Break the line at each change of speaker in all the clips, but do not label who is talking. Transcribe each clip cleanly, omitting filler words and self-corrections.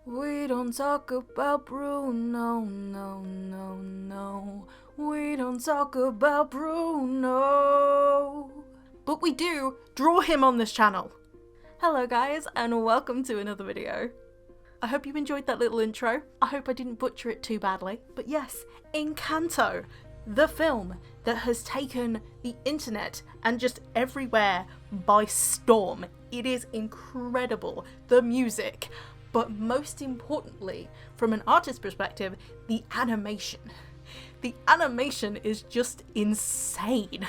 We don't talk about Bruno, no, no, no. We don't talk about Bruno. But we do draw him on this channel. Hello guys, and welcome to another video. I hope you enjoyed that little intro. I hope I didn't butcher it too badly. But yes, Encanto, the film that has taken the internet and just everywhere by storm. It is incredible. The music. But most importantly, from an artist perspective, the animation. The animation is just insane.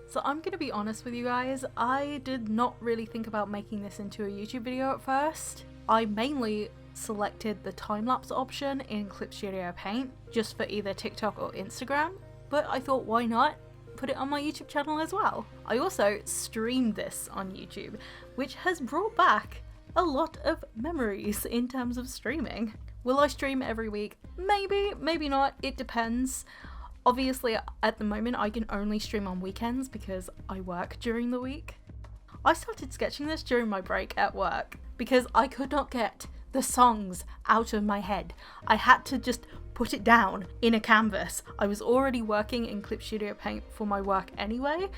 So I'm gonna be honest with you guys, I did not really think about making this into a YouTube video at first. I mainly selected the time-lapse option in Clip Studio Paint just for either TikTok or Instagram, but I thought why not put it on my YouTube channel as well. I also streamed this on YouTube, which has brought back a lot of memories in terms of streaming. Will I stream every week? Maybe, maybe not, it depends. Obviously at the moment I can only stream on weekends because I work during the week. I started sketching this during my break at work because I could not get the songs out of my head. I had to just put it down in a canvas. I was already working in Clip Studio Paint for my work anyway,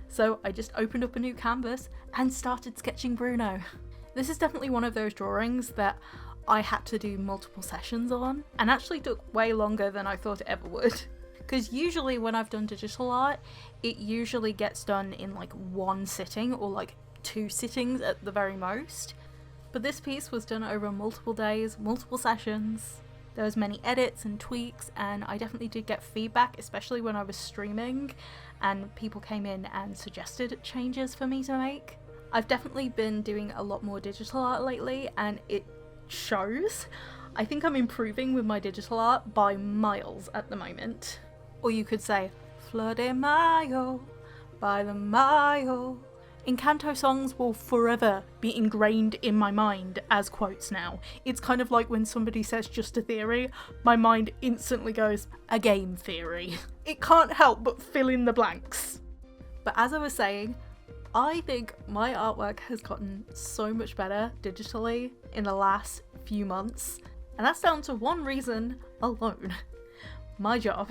so I just opened up a new canvas and started sketching Bruno. This is definitely one of those drawings that I had to do multiple sessions on, and actually took way longer than I thought it ever would. Because usually when I've done digital art, it usually gets done in like one sitting or like 2 sittings at the very most. But this piece was done over multiple days, multiple sessions. There was many edits and tweaks, and I definitely did get feedback, especially when I was streaming and people came in and suggested changes for me to make. I've definitely been doing a lot more digital art lately, and it shows. I think I'm improving with my digital art by miles at the moment. Or you could say, Flor de Mayo, by the mile. Encanto songs will forever be ingrained in my mind as quotes now. It's kind of like when somebody says just a theory, my mind instantly goes, a game theory. It can't help but fill in the blanks. But as I was saying, I think my artwork has gotten so much better digitally in the last few months, and that's down to one reason alone: my job.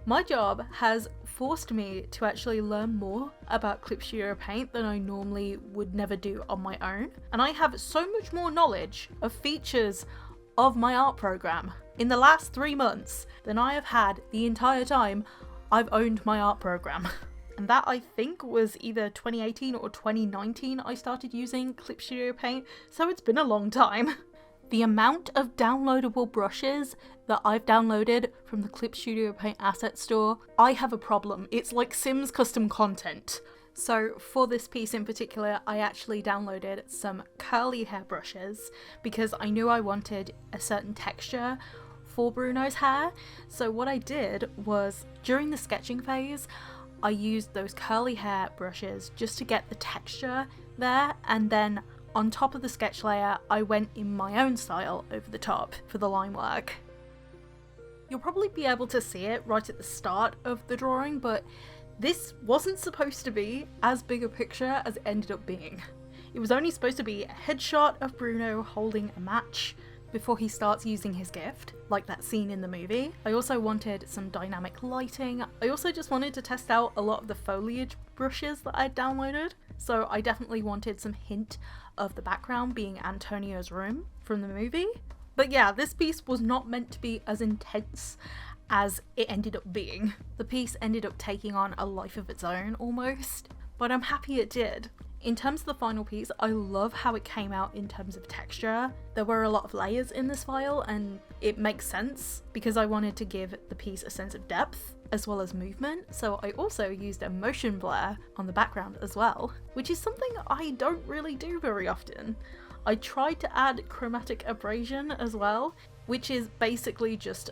My job has forced me to actually learn more about Clip Studio Paint than I normally would never do on my own, and I have so much more knowledge of features of my art program in the last 3 months than I have had the entire time I've owned my art program. And that, I think, was either 2018 or 2019 I started using Clip Studio Paint, so it's been a long time. The amount of downloadable brushes that I've downloaded from the Clip Studio Paint asset store, I have a problem. It's like Sims custom content. So for this piece in particular, I actually downloaded some curly hair brushes because I knew I wanted a certain texture for Bruno's hair. So what I did was, during the sketching phase, I used those curly hair brushes just to get the texture there, and then on top of the sketch layer I went in my own style over the top for the line work. You'll probably be able to see it right at the start of the drawing, but this wasn't supposed to be as big a picture as it ended up being. It was only supposed to be a headshot of Bruno holding a match before he starts using his gift, like that scene in the movie. I also wanted some dynamic lighting. I also just wanted to test out a lot of the foliage brushes that I'd downloaded, so I definitely wanted some hint of the background being Antonio's room from the movie. But yeah, this piece was not meant to be as intense as it ended up being. The piece ended up taking on a life of its own almost, but I'm happy it did. In terms of the final piece, I love how it came out in terms of texture. There were a lot of layers in this file, and it makes sense because I wanted to give the piece a sense of depth as well as movement, so I also used a motion blur on the background as well, which is something I don't really do very often. I tried to add chromatic abrasion as well, which is basically just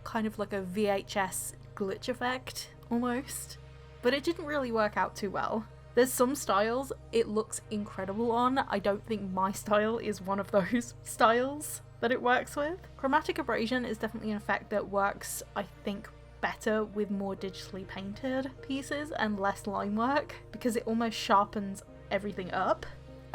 kind of like a VHS glitch effect almost, but it didn't really work out too well. There's some styles it looks incredible on. I don't think my style is one of those styles that it works with. Chromatic abrasion is definitely an effect that works, I think, better with more digitally painted pieces and less line work because it almost sharpens everything up.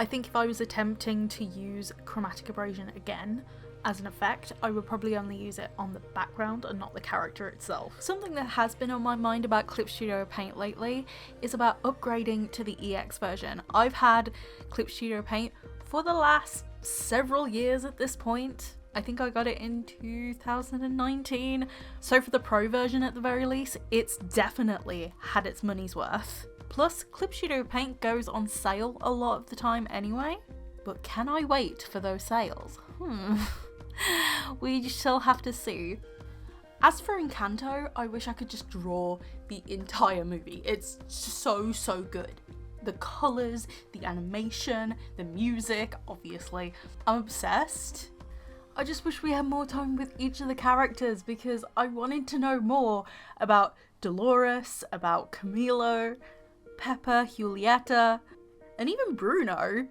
I think if I was attempting to use chromatic abrasion again as an effect, I would probably only use it on the background and not the character itself. Something that has been on my mind about Clip Studio Paint lately is about upgrading to the EX version. I've had Clip Studio Paint for the last several years at this point. I think I got it in 2019. So for the pro version at the very least, it's definitely had its money's worth. Plus, Clip Studio Paint goes on sale a lot of the time anyway. But can I wait for those sales? We shall have to see. As for Encanto, I wish I could just draw the entire movie. It's so good. The colours, the animation, the music, obviously. I'm obsessed. I just wish we had more time with each of the characters because I wanted to know more about Dolores, about Camilo, Pepper, Julieta, and even Bruno.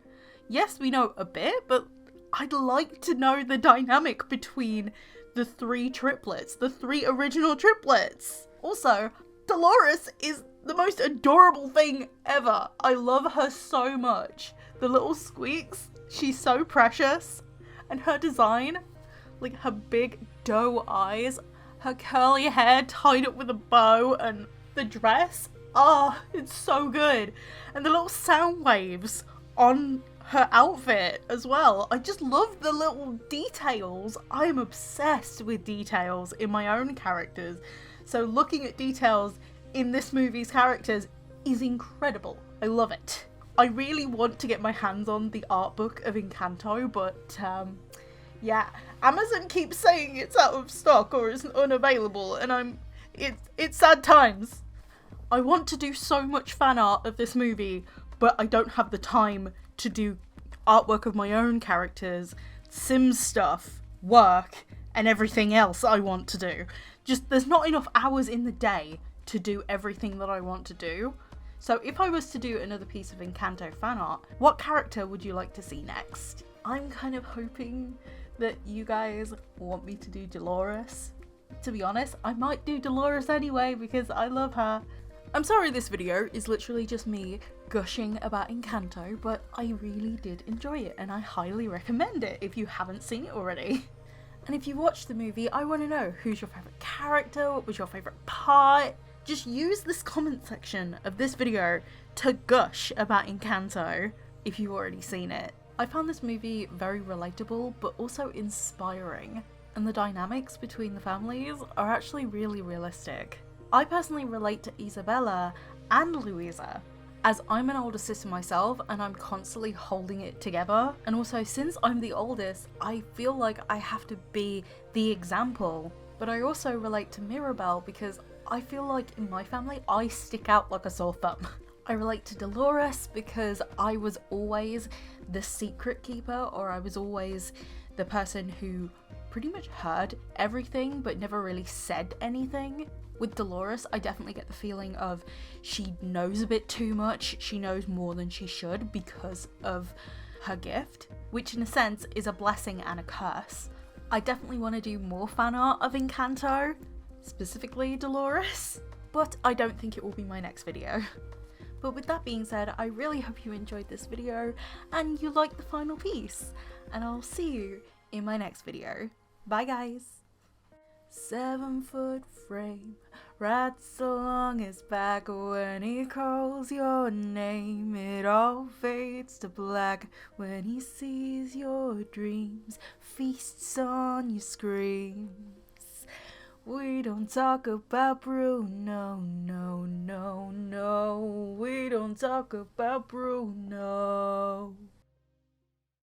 Yes, we know a bit, but I'd like to know the dynamic between the three triplets, the three original triplets. Also, Dolores is the most adorable thing ever. I love her so much. The little squeaks, she's so precious. And her design, like her big doe eyes, her curly hair tied up with a bow, and the dress, it's so good. And the little sound waves on her outfit as well. I just love the little details. I'm obsessed with details in my own characters. So looking at details in this movie's characters is incredible. I love it. I really want to get my hands on the art book of Encanto, but yeah, Amazon keeps saying it's out of stock or it's unavailable, and it's sad times. I want to do so much fan art of this movie, but I don't have the time to do artwork of my own characters, Sims stuff, work, and everything else I want to do. Just, there's not enough hours in the day to do everything that I want to do. So if I was to do another piece of Encanto fan art, what character would you like to see next? I'm kind of hoping that you guys want me to do Dolores. To be honest, I might do Dolores anyway because I love her. I'm sorry this video is literally just me gushing about Encanto, but I really did enjoy it and I highly recommend it if you haven't seen it already. And if you watched the movie, I want to know who's your favourite character, what was your favourite part? Just use this comment section of this video to gush about Encanto if you've already seen it. I found this movie very relatable but also inspiring, and the dynamics between the families are actually really realistic. I personally relate to Isabella and Luisa, as I'm an older sister myself and I'm constantly holding it together, and also since I'm the oldest, I feel like I have to be the example. But I also relate to Mirabel because I feel like in my family I stick out like a sore thumb. I relate to Dolores because I was always the secret keeper, or I was always the person who pretty much heard everything but never really said anything. With Dolores, I definitely get the feeling of she knows a bit too much, she knows more than she should because of her gift, which in a sense is a blessing and a curse. I definitely want to do more fan art of Encanto, specifically Dolores, but I don't think it will be my next video. But with that being said, I really hope you enjoyed this video and you liked the final piece, and I'll see you in my next video. Bye guys! 7-foot frame, rats along his back when he calls your name. It all fades to black when he sees your dreams, feasts on your screams. We don't talk about Bruno, no. We don't talk about Bruno.